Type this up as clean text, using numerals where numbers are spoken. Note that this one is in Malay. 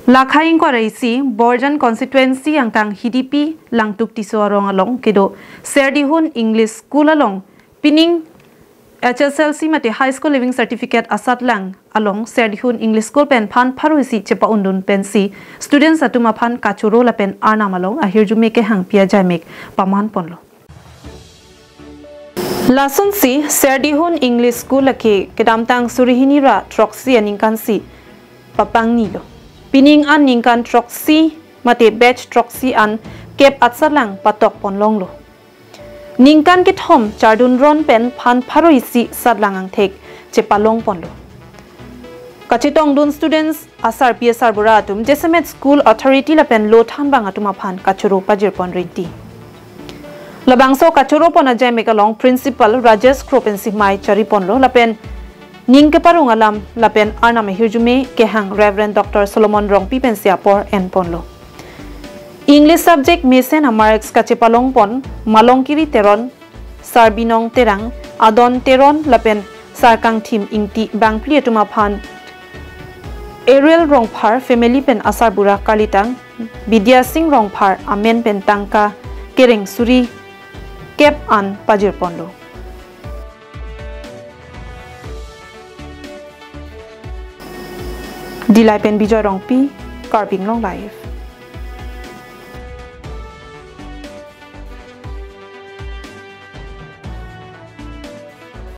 Lakhaing ko raisi Borjan constituency ang tang hidipi lang tuktiso arong along kedo Serdihun English School along pining HSLC mate high school living certificate asat lang along Serdihun English School pen phan pharuisi kachepa'un dun pensi students atum aphan kachoro la pen arna malong ahirjume ke hang pia ajaimek paman ponlo Lason si Serdihun English School lake kedamtang surihini ra troxi aningkansi papang nilo pining an ningkan troxi mate batch troxi an kep atsalang patok ponlong lo ningkan ke thom chardun ron pen phan pharoisi sadlangang thek chepalong ponlo kachitong dun students asar psr buratum jesemet school authority la pen lo than bang atuma phan kachoro pajir pon rinti labangso kachoropon ajaimek along principal rajesh kropensi mai charipon lo lapen ningke parung alam lapen arnam hirjume kehang reverend dr solomon rongpi pensiapor en ponlo English subject mesen amarx kachepalong pon malongkiri teron sarbinong terang adon teron lapen sarkang thim ingti bangpli etuma phan Ariel rongphar family pen asar bura kalitang Vidya Singh rongphar amen pen tangka kereng suri kep an pajir ponlo Dilai pen bijoy rongpi karbing long life